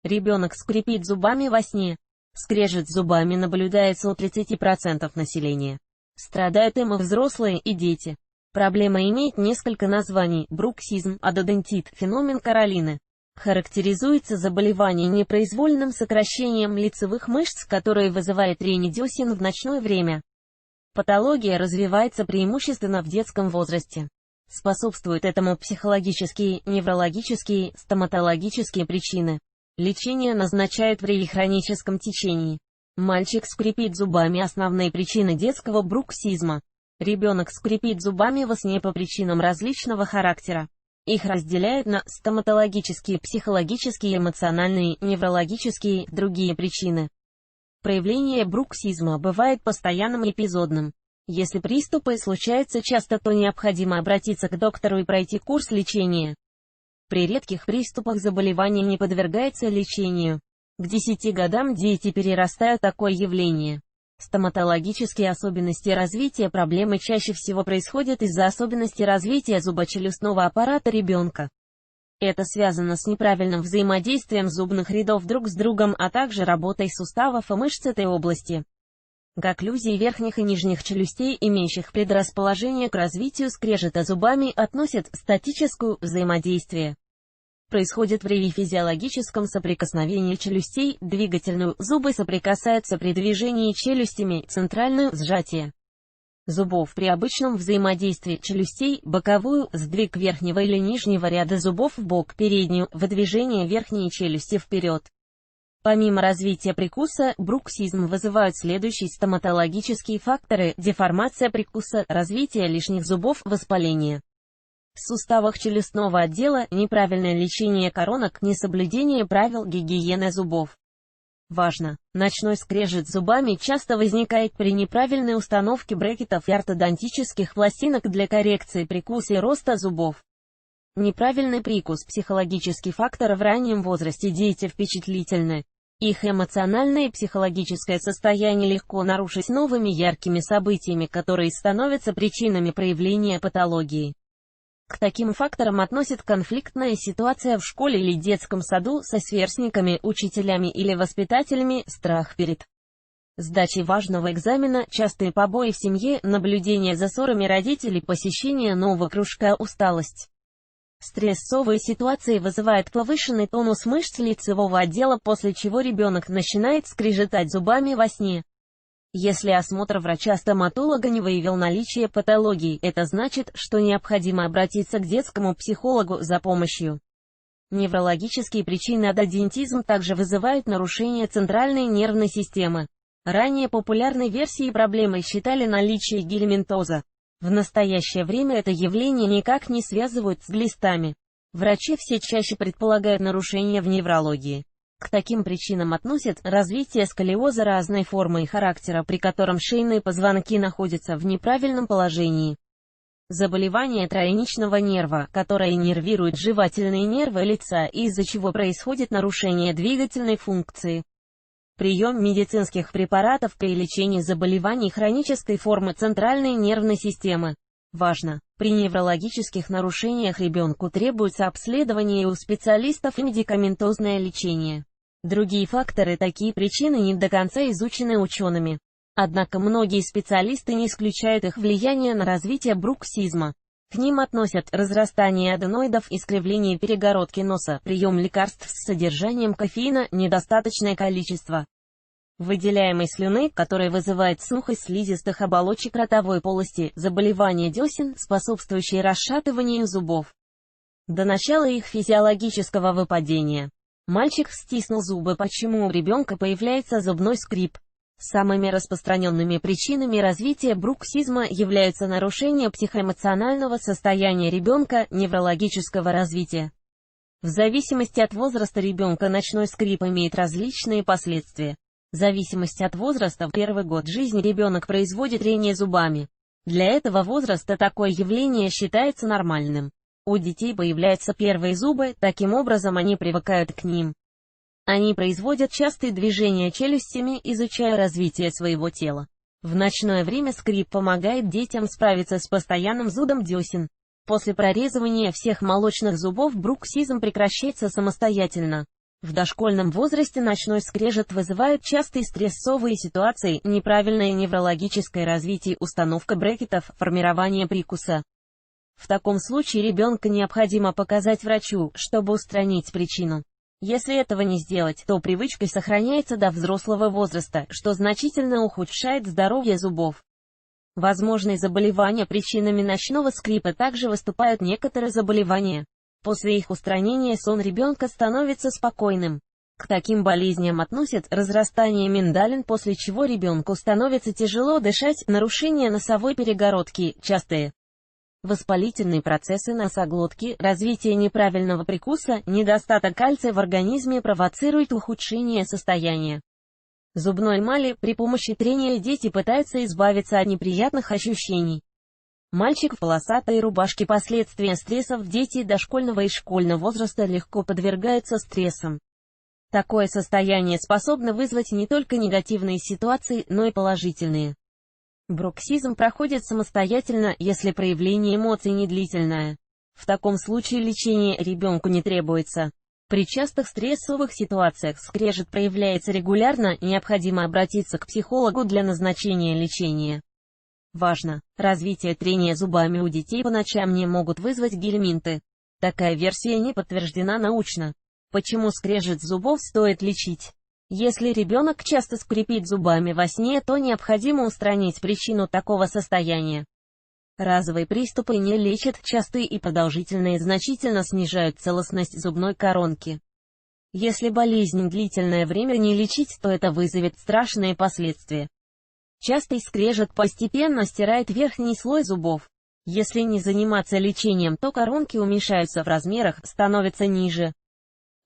Ребенок скрипит зубами во сне. Скрежет зубами наблюдается у 30% населения. Страдают им и взрослые, и дети. Проблема имеет несколько названий: бруксизм, ододонтит, феномен Каролины. Характеризуется заболевание непроизвольным сокращением лицевых мышц, которое вызывает трение десен в ночное время. Патология развивается преимущественно в детском возрасте. Способствуют этому психологические, неврологические, стоматологические причины. Лечение назначают при хроническом течении. Мальчик скрипит зубами. Основные причины детского бруксизма. Ребенок скрипит зубами во сне по причинам различного характера. Их разделяют на стоматологические, психологические, эмоциональные, неврологические, другие причины. Проявление бруксизма бывает постоянным и эпизодным. Если приступы случаются часто, то необходимо обратиться к доктору и пройти курс лечения. При редких приступах заболевание не подвергается лечению. К 10 годам дети перерастают такое явление. Стоматологические особенности развития проблемы чаще всего происходят из-за особенностей развития зубочелюстного аппарата ребенка. Это связано с неправильным взаимодействием зубных рядов друг с другом, а также работой суставов и мышц этой области. К окклюзии верхних и нижних челюстей, имеющих предрасположение к развитию скрежета зубами, относят статическое взаимодействие. Происходит при физиологическом соприкосновении челюстей, двигательную, зубы соприкасаются при движении челюстями, центральную, сжатие зубов при обычном взаимодействии челюстей, боковую, сдвиг верхнего или нижнего ряда зубов в бок, переднюю, выдвижение верхней челюсти вперед. Помимо развития прикуса, бруксизм вызывают следующие стоматологические факторы: деформация прикуса, развитие лишних зубов, воспаление в суставах челюстного отдела, неправильное лечение коронок, несоблюдение правил гигиены зубов. Важно! Ночной скрежет зубами часто возникает при неправильной установке брекетов и ортодонтических пластинок для коррекции прикуса и роста зубов. Неправильный прикус – психологический фактор. В раннем возрасте дети впечатлительны. Их эмоциональное и психологическое состояние легко нарушить новыми яркими событиями, которые становятся причинами проявления патологии. К таким факторам относят конфликтная ситуация в школе или детском саду со сверстниками, учителями или воспитателями, страх перед сдачей важного экзамена, частые побои в семье, наблюдение за ссорами родителей, посещение нового кружка, усталость. Стрессовые ситуации вызывают повышенный тонус мышц лицевого отдела, после чего ребенок начинает скрежетать зубами во сне. Если осмотр врача-стоматолога не выявил наличие патологии, это значит, что необходимо обратиться к детскому психологу за помощью. Неврологические причины. Ододонтизм также вызывает нарушение центральной нервной системы. Ранее популярной версией проблемы считали наличие гельминтоза. В настоящее время это явление никак не связывают с глистами. Врачи все чаще предполагают нарушения в неврологии. К таким причинам относят развитие сколиоза разной формы и характера, при котором шейные позвонки находятся в неправильном положении. Заболевание тройничного нерва, которое иннервирует жевательные нервы лица, из-за чего происходит нарушение двигательной функции. Прием медицинских препаратов при лечении заболеваний хронической формы центральной нервной системы. Важно! При неврологических нарушениях ребенку требуется обследование у специалистов и медикаментозное лечение. Другие факторы, такие причины не до конца изучены учеными. Однако многие специалисты не исключают их влияние на развитие бруксизма. К ним относят разрастание аденоидов, искривление перегородки носа, прием лекарств с содержанием кофеина, недостаточное количество выделяемой слюны, которая вызывает сухость слизистых оболочек ротовой полости, заболевания десен, способствующие расшатыванию зубов до начала их физиологического выпадения. Мальчик стиснул зубы. Почему у ребенка появляется зубной скрип? Самыми распространенными причинами развития бруксизма являются нарушение психоэмоционального состояния ребенка, неврологического развития. В зависимости от возраста ребенка ночной скрип имеет различные последствия. В зависимости от возраста, в первый год жизни ребенок производит трение зубами. Для этого возраста такое явление считается нормальным. У детей появляются первые зубы, таким образом они привыкают к ним. Они производят частые движения челюстями, изучая развитие своего тела. В ночное время скрип помогает детям справиться с постоянным зудом десен. После прорезывания всех молочных зубов бруксизм прекращается самостоятельно. В дошкольном возрасте ночной скрежет вызывает частые стрессовые ситуации, неправильное неврологическое развитие, установка брекетов, формирование прикуса. В таком случае ребенка необходимо показать врачу, чтобы устранить причину. Если этого не сделать, то привычка сохраняется до взрослого возраста, что значительно ухудшает здоровье зубов. Возможные заболевания. Причинами ночного скрипа также выступают некоторые заболевания. После их устранения сон ребенка становится спокойным. К таким болезням относят разрастание миндалин, после чего ребенку становится тяжело дышать, нарушение носовой перегородки, частые воспалительные процессы носоглотки, развитие неправильного прикуса, недостаток кальция в организме провоцирует ухудшение состояния зубной эмали. При помощи трения дети пытаются избавиться от неприятных ощущений. Мальчик в полосатой рубашке. Последствия стрессов. Дети дошкольного и школьного возраста легко подвергаются стрессам. Такое состояние способно вызвать не только негативные ситуации, но и положительные. Бруксизм проходит самостоятельно, если проявление эмоций не длительное. В таком случае лечение ребенку не требуется. При частых стрессовых ситуациях скрежет проявляется регулярно, необходимо обратиться к психологу для назначения лечения. Важно! Развитие трения зубами у детей по ночам не могут вызвать гельминты. Такая версия не подтверждена научно. Почему скрежет зубов стоит лечить? Если ребенок часто скрипит зубами во сне, то необходимо устранить причину такого состояния. Разовые приступы не лечат, частые и продолжительные значительно снижают целостность зубной коронки. Если болезнь длительное время не лечить, то это вызовет страшные последствия. Частый скрежет постепенно стирает верхний слой зубов. Если не заниматься лечением, то коронки уменьшаются в размерах, становятся ниже.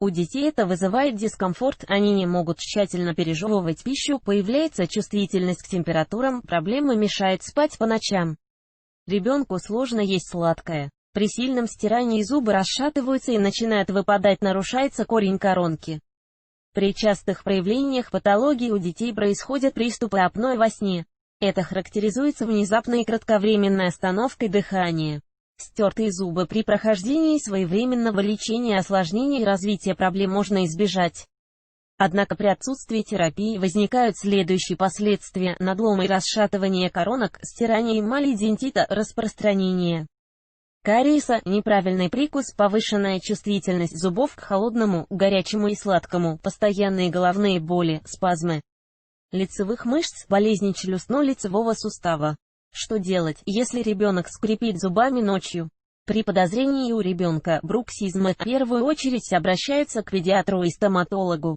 У детей это вызывает дискомфорт, они не могут тщательно пережевывать пищу, появляется чувствительность к температурам, проблемы мешают спать по ночам. Ребенку сложно есть сладкое. При сильном стирании зубы расшатываются и начинают выпадать, нарушается корень коронки. При частых проявлениях патологии у детей происходят приступы апноэ во сне. Это характеризуется внезапной и кратковременной остановкой дыхания. Стертые зубы. При прохождении своевременного лечения осложнений развития проблем можно избежать. Однако при отсутствии терапии возникают следующие последствия: надлом и расшатывание коронок, стирание эмали, дентита, распространение кариеса, неправильный прикус, повышенная чувствительность зубов к холодному, горячему и сладкому, постоянные головные боли, спазмы лицевых мышц, болезни челюстно-лицевого сустава. Что делать, если ребенок скрипит зубами ночью? При подозрении у ребенка бруксизма в первую очередь обращаются к педиатру и стоматологу.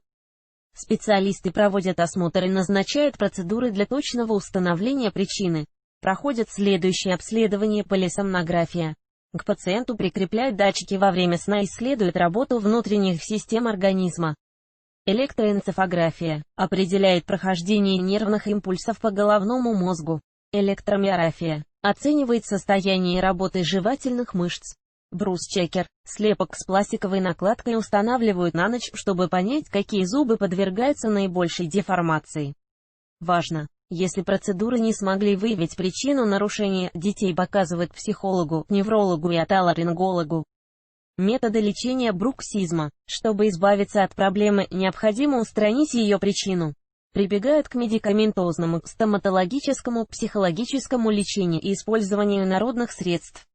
Специалисты проводят осмотр и назначают процедуры для точного установления причины. Проходят следующее обследование: полисомнография. К пациенту прикрепляют датчики во время сна, исследуют работу внутренних систем организма. Электроэнцефалография определяет прохождение нервных импульсов по головному мозгу. Электромиография оценивает состояние работы жевательных мышц. Брус-чекер — слепок с пластиковой накладкой устанавливают на ночь, чтобы понять, какие зубы подвергаются наибольшей деформации. Важно! Если процедуры не смогли выявить причину нарушения, детей показывают психологу, неврологу и отоларингологу. Методы лечения бруксизма. Чтобы избавиться от проблемы, необходимо устранить ее причину. Прибегают к медикаментозному, стоматологическому, психологическому лечению и использованию народных средств.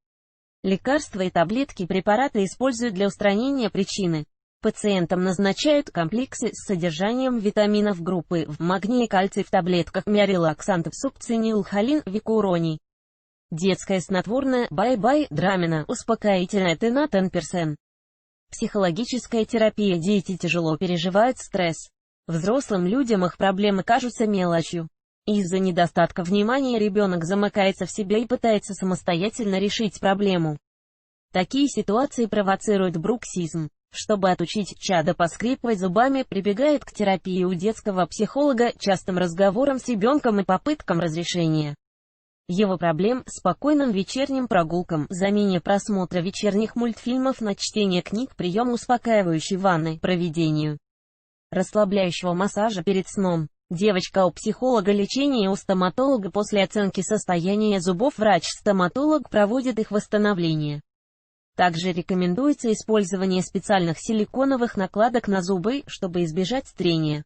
Лекарства и таблетки, препараты используют для устранения причины. Пациентам назначают комплексы с содержанием витаминов группы В, магний и кальций в таблетках, миорелаксантов, сукцинил, холин, викуроний. Детское снотворное, бай-бай, драмина, успокоительное, тенатенперсен. Психологическая терапия. Дети тяжело переживают стресс. Взрослым людям их проблемы кажутся мелочью. Из-за недостатка внимания ребенок замыкается в себе и пытается самостоятельно решить проблему. Такие ситуации провоцируют бруксизм. Чтобы отучить чадо поскрипывать зубами, прибегает к терапии у детского психолога, частым разговорам с ребенком и попыткам разрешения его проблем, спокойным вечерним прогулкам, замене просмотра вечерних мультфильмов на чтение книг, прием успокаивающей ванны, проведению расслабляющего массажа перед сном. Девочка у психолога, лечение у стоматолога. После оценки состояния зубов врач-стоматолог проводит их восстановление. Также рекомендуется использование специальных силиконовых накладок на зубы, чтобы избежать трения.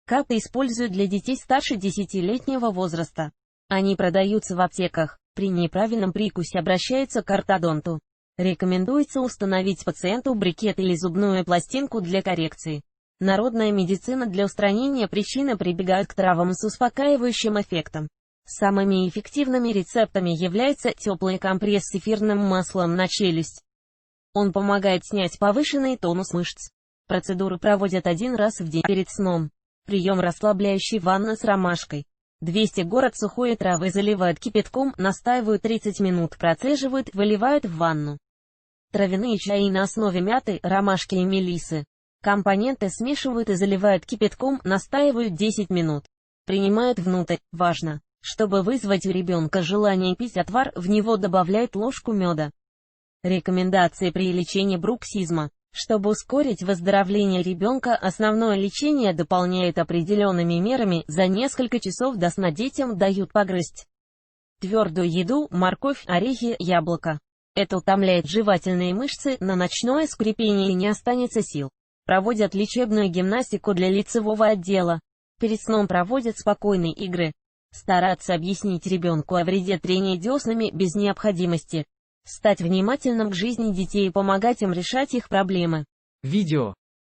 Капы используют для детей старше 10-летнего возраста. Они продаются в аптеках. При неправильном прикусе обращаются к ортодонту. Рекомендуется установить пациенту брикет или зубную пластинку для коррекции. Народная медицина для устранения причины прибегает к травам с успокаивающим эффектом. Самыми эффективными рецептами является теплый компресс с эфирным маслом на челюсть. Он помогает снять повышенный тонус мышц. Процедуру проводят 1 раз в день перед сном. Прием расслабляющей ванны с ромашкой. 200 горок сухой травы заливают кипятком, настаивают 30 минут, процеживают, выливают в ванну. Травяные чаи на основе мяты, ромашки и мелисы. Компоненты смешивают и заливают кипятком, настаивают 10 минут. Принимают внутрь. Важно, чтобы вызвать у ребенка желание пить отвар, в него добавляют ложку меда. Рекомендации при лечении бруксизма. Чтобы ускорить выздоровление ребенка, основное лечение дополняет определенными мерами, за несколько часов до сна детям дают погрызть твердую еду, морковь, орехи, яблоко. Это утомляет жевательные мышцы, на ночное скрипение не останется сил. Проводят лечебную гимнастику для лицевого отдела. Перед сном проводят спокойные игры. Стараться объяснить ребенку о вреде трения деснами без необходимости. Стать внимательным к жизни детей и помогать им решать их проблемы. Видео